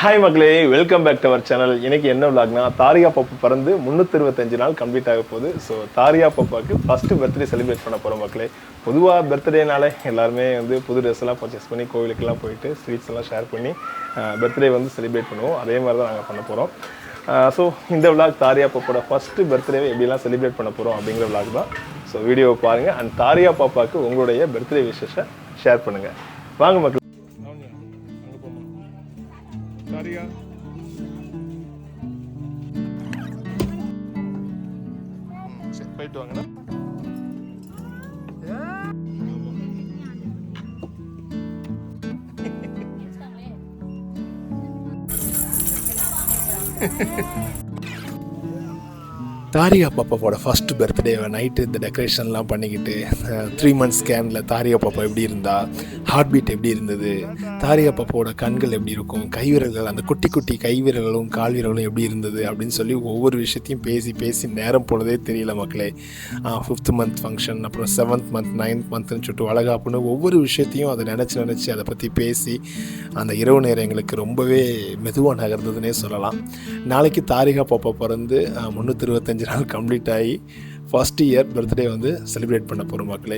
Hi மக்களே, welcome back to our channel. இன்னைக்கு என்ன விளாக்னா, தாரியா பாப்பா பிறந்து 325 நாள் கம்ப்ளீட் ஆக போகுது. ஸோ தாரியா பாப்பாவுக்கு ஃபஸ்ட்டு பர்த்டே செலிப்ரேட் பண்ண போகிறோம் மக்களே. பொதுவாக பர்த்டேனாலே எல்லாருமே வந்து புது ட்ரெஸ் எல்லாம் பர்ச்சேஸ் பண்ணி கோவிலுக்கெல்லாம் போயிட்டு ஸ்வீட்ஸ் எல்லாம் ஷேர் பண்ணி பர்த்டே வந்து செலிப்ரேட் பண்ணுவோம். அதே மாதிரி தான் நாங்கள் பண்ண போகிறோம். ஸோ இந்த விளாக் தாரியா பாப்பாவோட ஃபஸ்ட்டு பர்த்டேவை எப்படிலாம் செலிப்ரேட் பண்ண போகிறோம் அப்படிங்கிற விளாக் தான். ஸோ வீடியோவை பாருங்கள் அண்ட் தாரியா பாப்பாவுக்கு உங்களுடைய பர்த்டே விஷஸை ஷேர் பண்ணுங்கள். வாங்க மக்கள். தாரியா சரி போயிட்டு வாங்கண்ணா. தாரியா பாப்பாவோட ஃபஸ்ட் பர்த்டே நைட்டு இந்த டெக்கரேஷன்லாம் பண்ணிக்கிட்டு 3 months ஸ்கேனில் தாரியா பாப்பா எப்படி இருந்தா, ஹார்ட் பீட் எப்படி இருந்தது, தாரியா பாப்பாவோட கண்கள் எப்படி இருக்கும், கைவிரல்கள் அந்த குட்டி குட்டி கைவிரல்களும் கால் வீரர்களும் எப்படி இருந்தது அப்படின்னு சொல்லி ஒவ்வொரு விஷயத்தையும் பேசி பேசி நேரம் போனதே தெரியல மக்களே. 5th month ஃபங்க்ஷன், அப்புறம் 7th month 9th monthன்னு சொல்லிட்டு வளகாப்புன்னு ஒவ்வொரு விஷயத்தையும் அதை நினச்சி அதை பற்றி பேசி அந்த இரவு நேரம் எங்களுக்கு ரொம்பவே மெதுவாக நகர்ந்ததுன்னே சொல்லலாம். நாளைக்கு தாரிகா பாப்பா பிறந்து 325 நாள் கம்ப்ளீட் ஆகி ஃபஸ்ட் இயர் பர்த்டே வந்து செலிப்ரேட் பண்ண போகிறோம் மக்களே.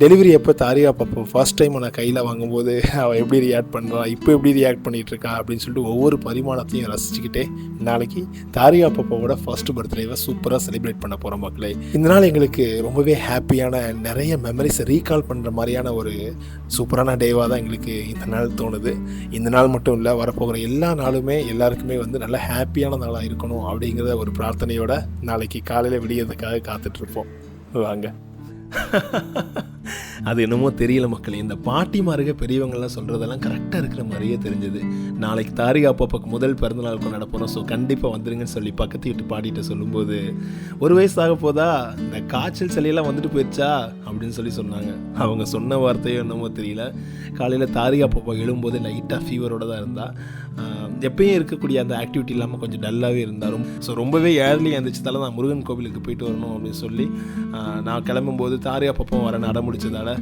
டெலிவரி எப்போ தாரியா பாப்பா ஃபர்ஸ்ட் டைம் நான் கையில் வாங்கும்போது அவள் எப்படி ரியாக்ட் பண்ணுறான், இப்போ எப்படி ரியாக்ட் பண்ணிகிட்ருக்கா அப்படின்னு சொல்லிட்டு ஒவ்வொரு பரிமாணத்தையும் ரசிச்சுக்கிட்டே நாளைக்கு தாரியா பாப்பாவோட ஃபர்ஸ்ட் பர்த்டேவை சூப்பராக செலிப்ரேட் பண்ண போகிறோம் மக்களே. இந்த நாள் எங்களுக்கு ரொம்பவே ஹாப்பியான, நிறைய மெமரிஸை ரீகால் பண்ணுற மாதிரியான ஒரு சூப்பரான டேவாக தான் எங்களுக்கு இந்த நாள் தோணுது. இந்த நாள் மட்டும் இல்லை, வரப்போகிற எல்லா நாளுமே எல்லாருக்குமே வந்து நல்ல ஹாப்பியான நாளாக இருக்கணும் அப்படிங்கிற ஒரு பிரார்த்தனையோட நாளைக்கு காலையில் விடியறதுக்காக காத்துட்ருப்போம். வாங்க. அது என்னமோ தெரியல மக்களே, இந்த பாட்டிமாருக பெரியவங்கள்லாம் சொல்கிறதெல்லாம் கரெக்டாக இருக்கிற மாதிரியே தெரிஞ்சது. நாளைக்கு தாரிகா பாப்பாவுக்கு முதல் பிறந்தநாள் கொண்டாட போகிறோம், ஸோ கண்டிப்பாக வந்துடுங்கன்னு சொல்லி பக்கத்து வீட்டு பாட்டிகிட்ட சொல்லும்போது, 1 வயசு ஆக போதா, இந்த காய்ச்சல் சளியெல்லாம் வந்துட்டு போயிடுச்சா அப்படின்னு சொல்லி சொன்னாங்க. அவங்க சொன்ன வார்த்தையோ என்னமோ தெரியல. காலையில் தாரிகா பாப்பா எழும்போது லைட்டாக ஃபீவரோடு தான் இருந்தால், எப்பயும் இருக்கக்கூடிய அந்த ஆக்டிவிட்டி இல்லாமல் கொஞ்சம் டல்லாகவே இருந்தாலும், ஸோ ரொம்பவே ஏர்லி எழுந்திரிச்சதால நான் முருகன் கோவிலுக்கு போயிட்டு வரணும் அப்படின்னு சொல்லி நான் கிளம்பும்போது தாரியா பாப்பா வரேன்னு அடமுடிச்சதால்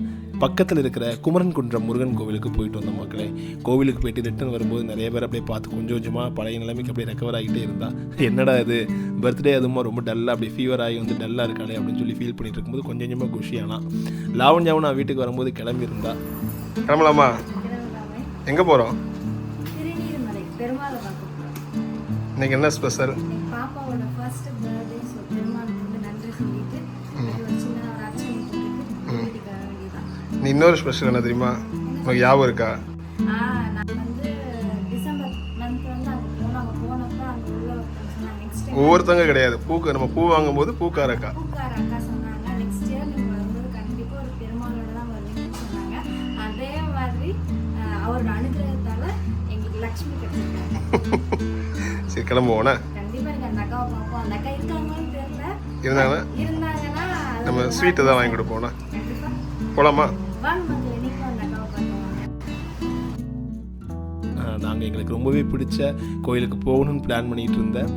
பக்கத்தில் இருக்கிற குமரன் குன்றம் முருகன் கோவிலுக்கு போயிட்டு வந்த மக்களே. கோவிலுக்கு போயிட்டு ரிட்டர்ன் வரும்போது நிறைய பேர் அப்படியே பார்த்து கொஞ்சம் கொஞ்சமாக பழைய நிலைமைக்கு அப்படியே ரெக்கவர் ஆகிட்டே இருந்தா. என்னடா இது பர்த்டே அதுமா ரொம்ப டல்லாக அப்படி ஃபீவர் ஆகி வந்து டல்லாக இருக்காளே அப்படின்னு சொல்லி ஃபீல் பண்ணிட்டு இருக்கும்போது கொஞ்சம் கொஞ்சமாக குஷியானா. லாவண்யாவும் நான் வீட்டுக்கு வரும்போது கிளம்பியிருந்தா. கிளம்பலாமா? எங்கே போகிறோம்? இன்னைக்கு என்ன ஸ்பெஷல்? நீ இன்னொரு ஸ்பெஷல் என்ன தெரியுமா? உனக்கு ஞாபகம் இருக்கா? ஒவ்வொருத்தங்க கிடையாது, பூக்கு நம்ம பூ வாங்கும்போது பூக்காரக்கா சரி கிளம்புவோண்ணா. இருந்தாங்கன்னா நம்ம ஸ்வீட்டை தான் வாங்கி கொடுப்போண்ணா. போலாமா? நாங்கள் எங்களுக்கு ரொம்பவே பிடிச்ச கோயிலுக்கு போகணும்னு பிளான் பண்ணிகிட்டு இருந்தேன்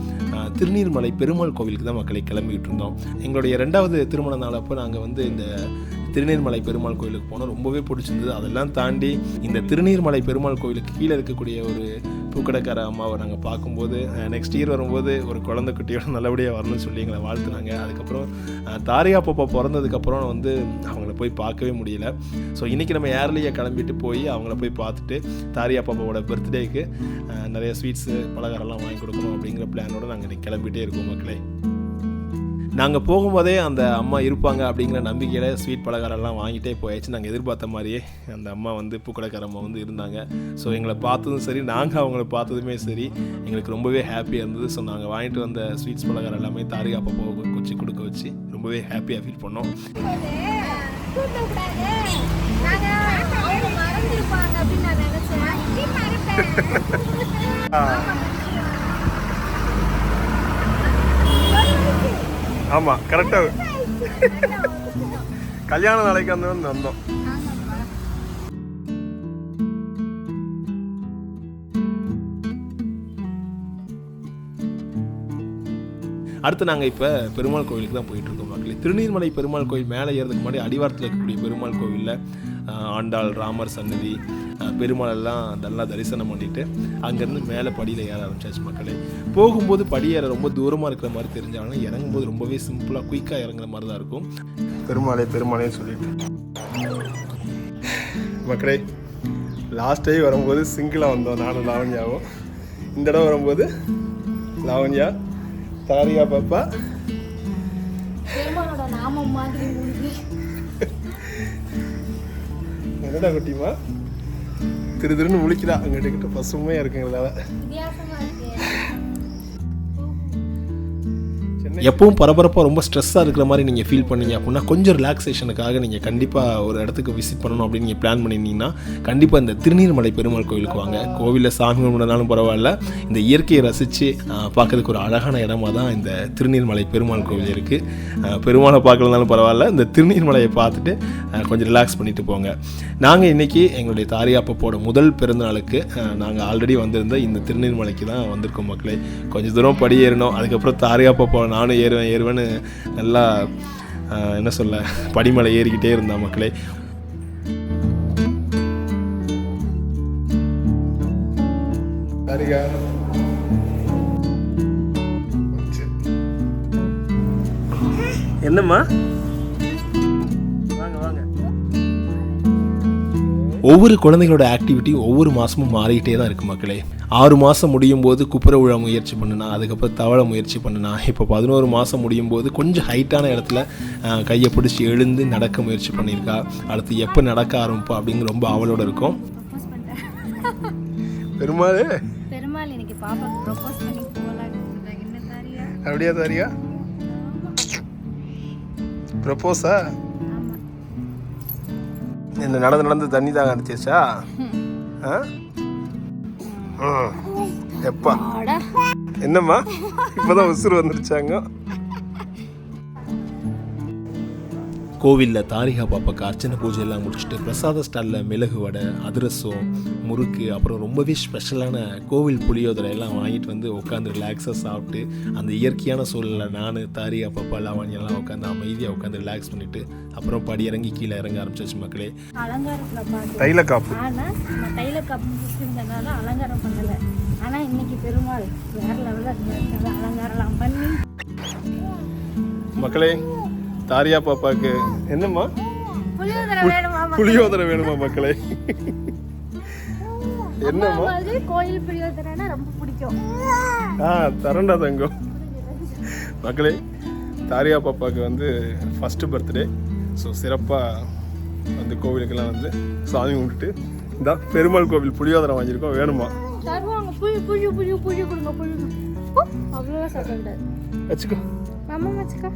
திருநீர்மலை பெருமாள் கோவிலுக்கு தான் மக்களை கிளம்பிக்கிட்டு இருந்தோம். எங்களுடைய 2வது திருமண நாள் அப்போ நாங்கள் வந்து இந்த திருநீர்மலை பெருமாள் கோயிலுக்கு போனோம். ரொம்பவே பிடிச்சிருந்தது. அதெல்லாம் தாண்டி இந்த திருநீர்மலை பெருமாள் கோயிலுக்கு கீழே இருக்கக்கூடிய ஒரு பூக்கடைக்கார அம்மாவை நாங்கள் பார்க்கும்போது நெக்ஸ்ட் இயர் வரும்போது ஒரு குழந்தை குட்டியோட நல்லபடியாக வரணும்னு சொல்லி எங்களை வாழ்த்துனாங்க. அதுக்கப்புறம் தாரியா பாப்பா பிறந்ததுக்கப்புறம் வந்து அவங்கள போய் பார்க்கவே முடியல. ஸோ இன்றைக்கி நம்ம ஏர்லியாக கிளம்பிட்டு போய் அவங்கள போய் பார்த்துட்டு தாரியா பாப்பாவோட பர்த்டேக்கு நிறைய ஸ்வீட்ஸு பலகாரம்லாம் வாங்கி கொடுக்கணும் அப்படிங்கிற பிளானோடு நாங்கள் இன்றைக்கி கிளம்பிகிட்டே இருக்கோம் மக்களே. நாங்கள் போகும்போதே அந்த அம்மா இருப்பாங்க அப்படிங்கிற நம்பிக்கையில் ஸ்வீட் பலகாரம்லாம் வாங்கிட்டே போயாச்சு. நாங்கள் எதிர்பார்த்த மாதிரியே அந்த அம்மா வந்து பூக்கடைக்கார அம்மா வந்து இருந்தாங்க. ஸோ எங்களை பார்த்ததும் சரி, நாங்கள் அவங்கள பார்த்ததுமே சரி, எங்களுக்கு ரொம்பவே ஹாப்பியாக இருந்தது. ஸோ நாங்கள் வாங்கிட்டு வந்த ஸ்வீட்ஸ் பலகாரம் எல்லாமே தாரிகா பாப்பாவை கொச்சி கொடுக்க வச்சு ரொம்பவே ஹாப்பியாக ஃபீல் பண்ணோம். ஆமாம் கரெக்டாக கல்யாண நாளைக்கு வந்தோம். அடுத்து நாங்கள் இப்போ பெருமாள் கோவிலுக்கு தான் போயிட்டுருக்கோம் மக்களே. திருநீர்மலை பெருமாள் கோவில் மேலே ஏறதுக்கு முன்னாடி அடிவாரத்தில் இருக்கக்கூடிய பெருமாள் கோவிலில் ஆண்டாள், ராமர் சன்னதி, பெருமாள் எல்லாம் நல்லா தரிசனம் பண்ணிவிட்டு அங்கேருந்து மேலே படியில் ஏற ஆரம்பிச்சாச்சு மக்களே. போகும்போது படி ஏற ரொம்ப தூரமாக இருக்கிற மாதிரி தெரிஞ்சாலும் இறங்கும்போது ரொம்பவே சிம்பிளாக குயிக்காக இறங்குற மாதிரி தான் இருக்கும். பெருமாளேன்னு சொல்லிட்டு மக்களே, லாஸ்ட் டைம் வரும்போது சிங்கிளாக வந்தோம் நானும் லாவண்யாவும். இந்த தடவை வரும்போது லாவண்யா, தாரியா பாப்பா, என்னடா குட்டிமா திருன்னு முழிக்குதா அங்கிட்ட பசுமையாக இருக்குங்கிறதால. எப்பவும் பரபரப்பாக ரொம்ப ஸ்ட்ரெஸ்ஸாக இருக்கிற மாதிரி நீங்கள் ஃபீல் பண்ணீங்க அப்படின்னா கொஞ்சம் ரிலாக்ஸேஷனுக்காக நீங்கள் கண்டிப்பாக ஒரு இடத்துக்கு விசிட் பண்ணணும் அப்படின்னு நீங்கள் பிளான் பண்ணியிருந்தீங்கன்னா கண்டிப்பாக இந்த திருநீர்மலை பெருமாள் கோவிலுக்கு வாங்க. கோவிலில் சாமி கும்பிடனாலும் பரவாயில்ல, இந்த இயற்கையை ரசித்து பார்க்கறதுக்கு ஒரு அழகான இடமா தான் இந்த திருநீர்மலை பெருமாள் கோவில் இருக்குது. பெருமாளை பார்க்கலனாலும் பரவாயில்ல, இந்த திருநீர்மலையை பார்த்துட்டு கொஞ்சம் ரிலாக்ஸ் பண்ணிட்டு போங்க. நாங்கள் இன்றைக்கி எங்களுடைய தாரியா பாப்பாவோட முதல் பிறந்தநாளுக்கு நாங்கள் ஆல்ரெடி வந்திருந்த இந்த திருநீர்மலைக்கு தான் வந்திருக்கோம் மக்களே. கொஞ்சம் தூரம் படி ஏறணும், அதுக்கப்புறம் தாரியா பாப்பாவை நானும் ஏறுவேன்னு நல்லா என்ன சொல்ல படிமலை ஏறிக்கிட்டே இருந்தா மக்களே. என்னம்மா வாங்க வாங்க. ஒவ்வொரு குழந்தைகளோட ஆக்டிவிட்டி ஒவ்வொரு மாதமும் மாறிக்கிட்டே தான் இருக்குது மக்களே. 6 மாதம் முடியும் போது குப்புற விழ முயற்சி பண்ணுனா, அதுக்கப்புறம் தவளை முயற்சி பண்ணுனா, இப்போ 11 மாதம் முடியும் போது கொஞ்சம் ஹைட்டான இடத்துல கையை பிடிச்சி எழுந்து நடக்க முயற்சி பண்ணியிருக்கா. அடுத்து எப்போ நடக்க ஆரம்பிப்பா அப்படிங்கிற ரொம்ப ஆவலோடு இருக்கும். பெருமாள் எனக்கு பாப்பாக்கு ப்ரோபோஸ் பண்ணி போகலான்னு என்ன தாரியா? அப்படியா தாரியா? ப்ரோபோஸா? இந்த நடந்து தண்ணி தாங்க அடிச்சிருச்சா? எப்பா என்னம்மா இப்பதான் உசுறு வந்துருச்சாங்க. கோவிலில் தாரிகா பாப்பாக்கு அர்ச்சனை பூஜை எல்லாம் முடிச்சுட்டு பிரசாத ஸ்டாலில் மிளகு வடை, அதிரசம், முறுக்கு, அப்புறம் ரொம்பவே ஸ்பெஷலான கோவில் புளியோதரை எல்லாம் வாங்கிட்டு வந்து உட்காந்து ரிலாக்ஸாக சாப்பிட்டு அந்த இயற்கையான சூழலில் நான், தாரிகா பாப்பா, லாவண்யெல்லாம் உட்காந்து அமைதியாக உட்காந்து ரிலாக்ஸ் பண்ணிட்டு அப்புறம் படி இறங்கி கீழே இறங்க ஆரம்பிச்சாச்சு மக்களே. தைலக்காப்பு அலங்காரம் பண்ணல, ஆனால் இன்னைக்கு பெருமாள் வேற லெவலில் அலங்காரம் பண்ணி மக்களே. தாரியா பாப்பாக்கு என்னம்மா புளியோதரை வேணுமா மக்களே? என்னம்மா கோயில் புளியோதரைனா ரொம்ப பிடிக்கும். தரண்டா தங்கம். மக்களே, தாரியா பாப்பாக்கு வந்து ஃபர்ஸ்ட் பர்த்டே. ஸோ சிறப்பாக வந்து கோவிலுக்கெல்லாம் வந்து சாமி கும்பிட்டுட்டு இந்த பெருமாள் கோவில் புளியோதரை வாங்கியிருக்கோம். வேணுமா? வச்சுக்கோ வச்சுக்கோ.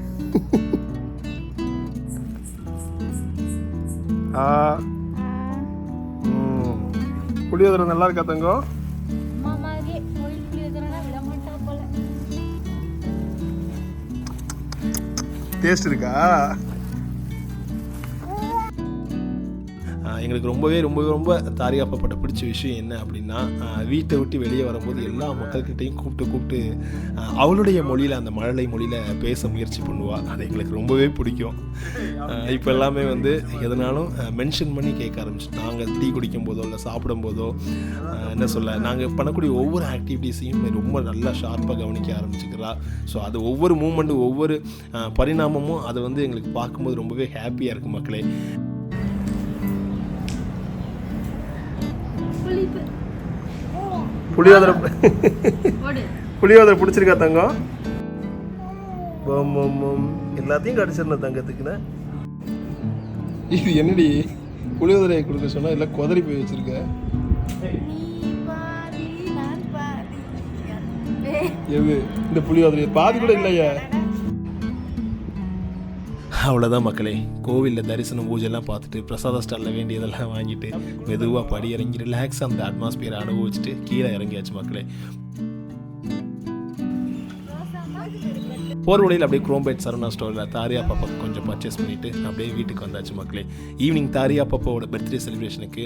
புளியோதரை நல்லா இருக்கா தங்கம்? டேஸ்ட் இருக்கா? எங்களுக்கு ரொம்ப தாரியா பாப்பாட்ட பிடிச்ச விஷயம் என்ன அப்படின்னா, வீட்டை விட்டு வெளியே வரும்போது எல்லா மக்கள்கிட்டையும் கூப்பிட்டு அவளுடைய மொழியில், அந்த மழலை மொழியில் பேச முயற்சி பண்ணுவாள். அது எங்களுக்கு ரொம்பவே பிடிக்கும். இப்போ எல்லாமே வந்து எதனாலும் மென்ஷன் பண்ணி கேட்க ஆரம்பிச்சு, நாங்கள் டீ குடிக்கும் போதோ இல்லை சாப்பிடும் போதோ என்ன சொல்ல, நாங்கள் பண்ணக்கூடிய ஒவ்வொரு ஆக்டிவிட்டீஸையும் ரொம்ப நல்லா ஷார்ப்பாக கவனிக்க ஆரம்பிச்சுக்கிறா. ஸோ அது ஒவ்வொரு மூமெண்ட்டும் ஒவ்வொரு பரிணாமமும் அது வந்து எங்களுக்கு பார்க்கும்போது ரொம்பவே ஹாப்பியாக இருக்குது மக்களே. புளியோதரை பிடிச்சிருக்கா தங்கம்? எல்லாத்தையும் கடிச்சிருந்தேன் தங்கத்துக்குன்னு. இது என்னடி புளியோதரையை கொடுக்க சொன்னா எல்லாம் குதறி போய் வச்சிருக்க. எது இந்த புளியோதரை பாதி கூட இல்லையா? அவ்வளோதான் மக்களே. கோவிலில் தரிசனம் பூஜைலாம் பார்த்துட்டு பிரசாத ஸ்டாலில் வேண்டியதெல்லாம் வாங்கிட்டு மெதுவாக படி இறங்கி ரிலாக்ஸாக அந்த அட்மாஸ்பியரை அனுபவிச்சுட்டு கீழே இறங்கியாச்சு மக்களே. போகிற வழியில் அப்படியே குரோம்பேட் சரவணா ஸ்டோரில் தாரியா பாப்பாவுக்கு கொஞ்சம் பர்ச்சேஸ் பண்ணிவிட்டு அப்படியே வீட்டுக்கு வந்தாச்சு மக்களே. ஈவினிங் தாரியா பாப்பாவோட பர்த்டே செலிப்ரேஷனுக்கு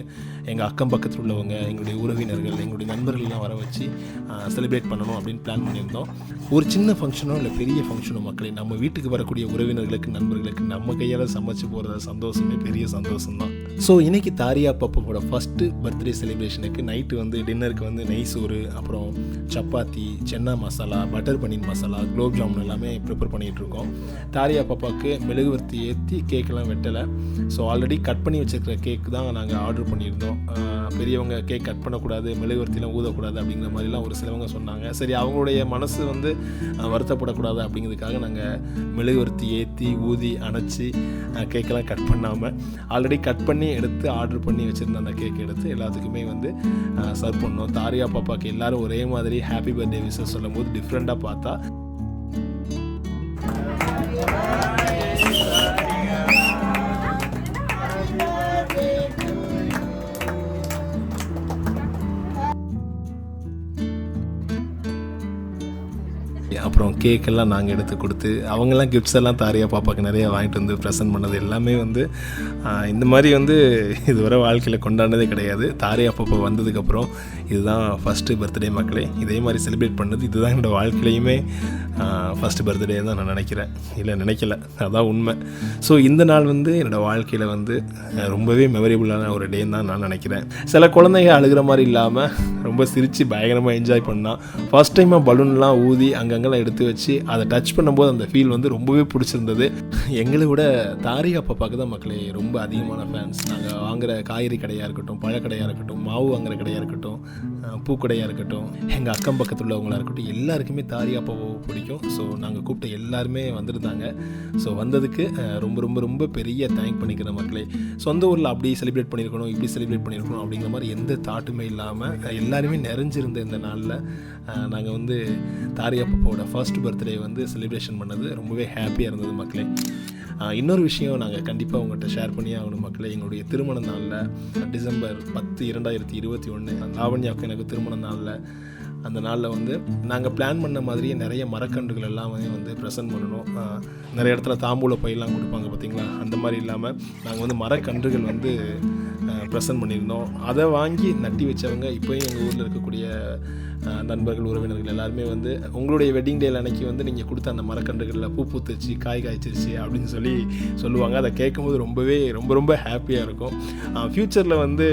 எங்கள் அக்கம் பக்கத்தில் உள்ளவங்க, எங்களுடைய உறவினர்கள், எங்களுடைய நண்பர்கள்லாம் வர வச்சு செலிப்ரேட் பண்ணணும் அப்படின்னு பிளான் பண்ணியிருந்தோம். ஒரு சின்ன ஃபங்க்ஷனோ இல்லை பெரிய ஃபங்க்ஷனோ மக்களே, நம்ம வீட்டுக்கு வரக்கூடிய உறவினர்களுக்கு, நண்பர்களுக்கு நம்ம கையால் சமைச்சு போகிறத சந்தோஷமே பெரிய சந்தோஷம்தான். ஸோ இன்றைக்கி தாரியா பாப்பாவோட ஃபஸ்ட்டு பர்த்டே செலிப்ரேஷனுக்கு நைட்டு வந்து டின்னருக்கு வந்து நெய் சோறு, அப்புறம் சப்பாத்தி, சென்னா மசாலா, பட்டர் பன்னீர் மசாலா, குலோப் ஜாமுன் எல்லாமே ப்ரிப்பேர் பண்ணிகிட்ருக்கோம். தாரியா பாப்பாவுக்கு மெழுகுவர்த்தி ஏற்றி கேக்கெல்லாம் வெட்டலை. ஸோ ஆல்ரெடி கட் பண்ணி வச்சுருக்கிற கேக் தான் நாங்கள் ஆர்டர் பண்ணியிருந்தோம். பெரியவங்க கேக் கட் பண்ணக்கூடாது, மெழுகுவர்த்திலாம் ஊதக்கூடாது அப்படிங்கிற மாதிரிலாம் ஒரு சிலவங்க சொன்னாங்க. சரி, அவங்களுடைய மனசு வந்து வருத்தப்படக்கூடாது அப்படிங்கிறதுக்காக நாங்கள் மெழுகுவர்த்தி ஏற்றி ஊதி அணைச்சி கேக்கெல்லாம் கட் பண்ணாமல் ஆல்ரெடி கட் பண்ணி எடுத்து ஆர்டர் பண்ணி வச்சுருந்த அந்த கேக் எடுத்து எல்லாத்துக்குமே வந்து சர்வ் பண்ணோம். தாரியா பாப்பாவுக்கு எல்லோரும் ஒரே மாதிரி ஹாப்பி பர்த்டே விஷஸ் சொல்லும் போது டிஃப்ரெண்ட்டாக பார்த்தா அப்புறம் கேக்கெல்லாம் நாங்கள் எடுத்து கொடுத்து அவங்கெல்லாம் கிஃப்ட்ஸ் எல்லாம் தாரியா பாப்பாவுக்கு நிறைய வாங்கிட்டு வந்து ப்ரெசென்ட் பண்ணது எல்லாமே வந்து இந்த மாதிரி வந்து இதுவரை வாழ்க்கையில் கொண்டாடினதே கிடையாது. தாரியா பாப்பா வந்ததுக்கப்புறம் இதுதான் ஃபஸ்ட்டு பர்த்டே மக்களே. இதே மாதிரி செலிப்ரேட் பண்ணது இதுதான் என்னோடய வாழ்க்கையிலையுமே ஃபஸ்ட்டு பர்த்டே தான் நான் நினைக்கிறேன். இல்லை நினைக்கல, அதான் உண்மை. ஸோ இந்த நாள் வந்து என்னோடய வாழ்க்கையில் வந்து ரொம்பவே மெமரபிளான ஒரு டேன்னு தான் நான் நினைக்கிறேன். சில குழந்தைங்க அழுகிற மாதிரி இல்லாமல் ரொம்ப சிரித்து பயங்கரமாக என்ஜாய் பண்ணால், ஃபஸ்ட் டைமாக பலூன்லாம் ஊதி அங்கங்கெல்லாம் எடுத்து வச்சு அதை டச் பண்ணும்போது அந்த ஃபீல் வந்து ரொம்பவே பிடிச்சிருந்தது. எங்களை விட தாரியா பாப்பாவுக்கு தான் மக்களே ரொம்ப அதிகமான ஃபேன்ஸ். நாங்கள் வாங்குகிற காய்கறி கடையாக இருக்கட்டும், பழக்கடையாக இருக்கட்டும், மாவு வாங்குகிற கடையாக இருக்கட்டும், பூக்கடையாக இருக்கட்டும், எங்கள் அக்கம் பக்கத்தில் உள்ளவங்களாக இருக்கட்டும், எல்லாருக்குமே தாரியா பாப்பாவை பிடிக்கும். ஸோ நாங்கள் கூப்பிட்ட எல்லாருமே வந்திருந்தாங்க. ஸோ வந்ததுக்கு ரொம்ப ரொம்ப ரொம்ப பெரிய தேங்க் பண்ணிக்கிற மக்களே. சொந்த ஊரில் அப்படி செலிப்ரேட் பண்ணியிருக்கணும், இப்படி செலிப்ரேட் பண்ணியிருக்கணும் அப்படிங்கிற மாதிரி எந்த தாட்டுமே இல்லாமல் எல்லாருமே நிறைஞ்சிருந்த இந்த நாளில் நாங்கள் வந்து தாரியா பாப்பாவோட ஃபர்ஸ்ட் பர்த்டே வந்து செலிப்ரேஷன் பண்ணது ரொம்பவே ஹாப்பியாக இருந்தது மக்களே. இன்னொரு விஷயம் நாங்கள் கண்டிப்பாக உங்கள்கிட்ட ஷேர் பண்ணி ஆகணும் மக்களே. எங்களுடைய திருமண நாளில் December 10, 2021 லாவண்யாவுக்கு எனக்கு திருமண நாளில், அந்த நாளில் வந்து நாங்கள் பிளான் பண்ண மாதிரியே நிறைய மரக்கன்றுகள் எல்லாமே வந்து ப்ரெசென்ட் பண்ணணும். நிறைய இடத்துல தாம்பூல பையெல்லாம் கொடுப்பாங்க பார்த்தீங்களா, அந்த மாதிரி இல்லாமல் நாங்கள் வந்து மரக்கன்றுகள் வந்து ப்ரெசென்ட் பண்ணியிருந்தோம். அதை வாங்கி நட்டி வச்சவங்க இப்போயும் எங்கள் ஊரில் இருக்கக்கூடிய நண்பர்கள், உறவினர்கள் எல்லாருமே வந்து உங்களுடைய வெட்டிங் டேல அன்னைக்கு வந்து நீங்கள் கொடுத்த அந்த மரக்கன்றுகளில் பூ பூத்துச்சு, காய் காய்ச்சிருச்சு அப்படின்னு சொல்லுவாங்க. அதை கேட்கும்போது ரொம்ப ரொம்ப ஹாப்பியாக இருக்கும். ஃப்யூச்சரில் வந்து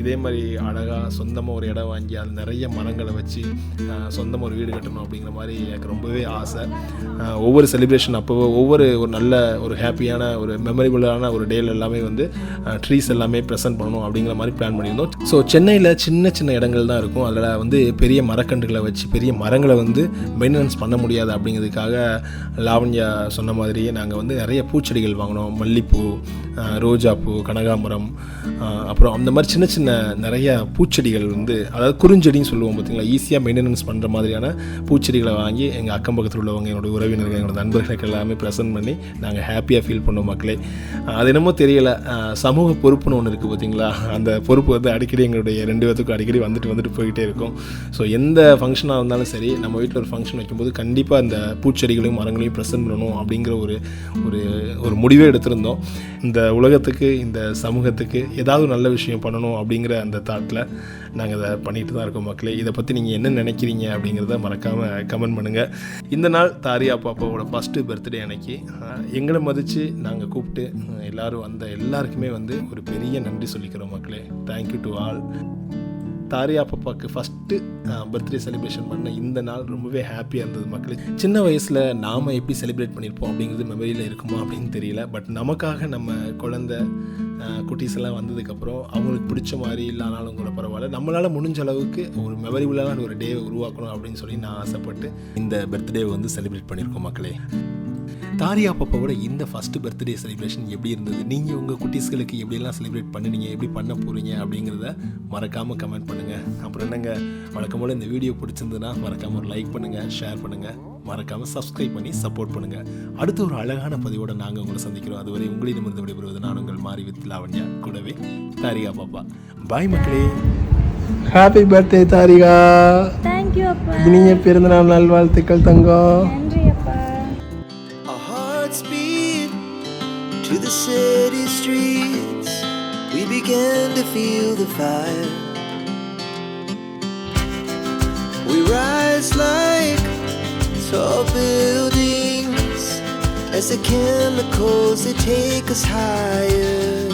இதே மாதிரி அழகாக சொந்தமாக ஒரு இடம் வாங்கி அது நிறைய மரங்களை வச்சு சொந்தமாக ஒரு வீடு கட்டணும் அப்படிங்கிற மாதிரி எனக்கு ரொம்பவே ஆசை. ஒவ்வொரு செலிப்ரேஷன் அப்போ ஒரு நல்ல ஒரு ஹாப்பியான ஒரு மெமரபிளான ஒரு டேல எல்லாமே வந்து ட்ரீஸ் எல்லாமே ப்ரெசென்ட் பண்ணணும் அப்படிங்கிற மாதிரி பிளான் பண்ணியிருந்தோம். ஸோ சென்னையில் சின்ன சின்ன இடங்கள் தான் இருக்கும். அதில் வந்து பெரிய மரக்கன்றுகளை வச்சு பெரிய மரங்களை வந்து மெயின்டெனன்ஸ் பண்ண முடியாது அப்படிங்கிறதுக்காக லாவண்யா சொன்ன மாதிரியே நாங்கள் வந்து நிறைய பூச்செடிகள் வாங்கினோம். மல்லிப்பூ, ரோஜாப்பூ, கனகாம்பரம், அப்புறம் அந்த மாதிரி சின்ன சின்ன நிறைய பூச்செடிகள் வந்து, அதாவது குறுஞ்செடின்னு சொல்லுவோம் பார்த்தீங்களா, ஈஸியாக மெயின்டெனன்ஸ் பண்ணுற மாதிரியான பூச்செடிகளை வாங்கி எங்கள் அக்கம் பக்கத்தில் உள்ளவங்க, என்னோடய உறவினர்கள், என்னோடய நண்பர்களுக்கு எல்லாமே ப்ரெசென்ட் பண்ணி நாங்கள் ஹாப்பியாக ஃபீல் பண்ணோம் மக்களே. அது என்னமோ தெரியல, சமூக பொறுப்புன்னு ஒன்று இருக்குது பார்த்தீங்களா, அந்த பொறுப்பு வந்து அடிக்கடி எங்களுடைய 2 பேத்துக்கும் அடிக்கடி வந்துட்டு போய்கிட்டே இருக்கும். ஸோ எந்த ஃபங்க்ஷனாக இருந்தாலும் சரி, நம்ம வீட்டில் ஒரு ஃபங்க்ஷன் வைக்கும்போது கண்டிப்பாக அந்த பூச்செடிகளையும் மரங்களையும் ப்ரெசென்ட் பண்ணணும் அப்படிங்கிற ஒரு முடிவே எடுத்திருந்தோம். இந்த உலகத்துக்கு, இந்த சமூகத்துக்கு ஏதாவது நல்ல விஷயம் பண்ணணும் அப்படிங்கிற அந்த தாட்டில் நாங்கள் அதை பண்ணிட்டு தான் இருக்கோம் மக்களே. இதை பற்றி நீங்கள் என்ன நினைக்கிறீங்க அப்படிங்கிறத மறக்காமல் கமெண்ட் பண்ணுங்கள். இந்த நாள் தாரியா பாப்பாவோட ஃபஸ்ட்டு பர்த்டே அன்னைக்கு எங்களை மதித்து நாங்கள் கூப்பிட்டு எல்லோரும் வந்த எல்லாருக்குமே வந்து ஒரு பெரிய நன்றி சொல்லிக்கிறோம் மக்களே. Thank you to all. தாரியா பாப்பாவுக்கு ஃபஸ்ட்டு பர்த்டே செலிப்ரேஷன் பண்ண இந்த நாள் ரொம்பவே ஹாப்பியாக இருந்தது மக்களே. சின்ன வயசில் நாம் எப்படி செலிப்ரேட் பண்ணியிருப்போம் அப்படிங்கிறது மெமரியில் இருக்குமா அப்படின்னு தெரியல. பட் நமக்காக நம்ம குழந்தை குட்டீஸ் எல்லாம் வந்ததுக்கப்புறம் அவங்களுக்கு பிடிச்ச மாதிரி இல்லைனாலும் கூட பரவாயில்ல, நம்மளால் முடிஞ்ச அளவுக்கு ஒரு மெமரிபுளான ஒரு டேவை உருவாக்கணும் அப்படின்னு சொல்லி நான் ஆசைப்பட்டு இந்த பர்த்டேவை வந்து செலிப்ரேட் பண்ணியிருக்கோம் மக்களே. தாரியா பாப்பாவோட இந்த ஃபஸ்ட்டு பர்த்டே செலிப்ரேஷன் எப்படி இருந்தது, நீங்கள் உங்கள் குட்டீஸ்களுக்கு எப்படியெல்லாம் செலிப்ரேட் பண்ணுனீங்க, எப்படி பண்ண போகிறீங்க அப்படிங்கிறத மறக்காமல் கமெண்ட் பண்ணுங்கள். அப்புறம் என்னங்க, வழக்கம் போல் இந்த வீடியோ பிடிச்சிருந்ததுன்னா மறக்காமல் ஒரு லைக் பண்ணுங்கள், ஷேர் பண்ணுங்கள், மறக்காமல் சப்ஸ்கிரைப் பண்ணி சப்போர்ட் பண்ணுங்கள். அடுத்த ஒரு அழகான பதிவோடு நாங்கள் உங்களை சந்திக்கிறோம். அதுவரை உங்களிடமிருந்து விடைபெறுவது நான் உங்கள் மாரி வித் லாவண்யா, கூடவே தாரியா பாப்பா. பாய் மக்களே. Happy birthday Tharika. தேங்க்யூ அப்பா. இனிய பிறந்தநாள் நல்வாழ்த்துக்கள் தங்கம். நன்றி அப்பா. To the city streets, we began to feel the fire. We rise like tall buildings as the chemicals, they take us higher.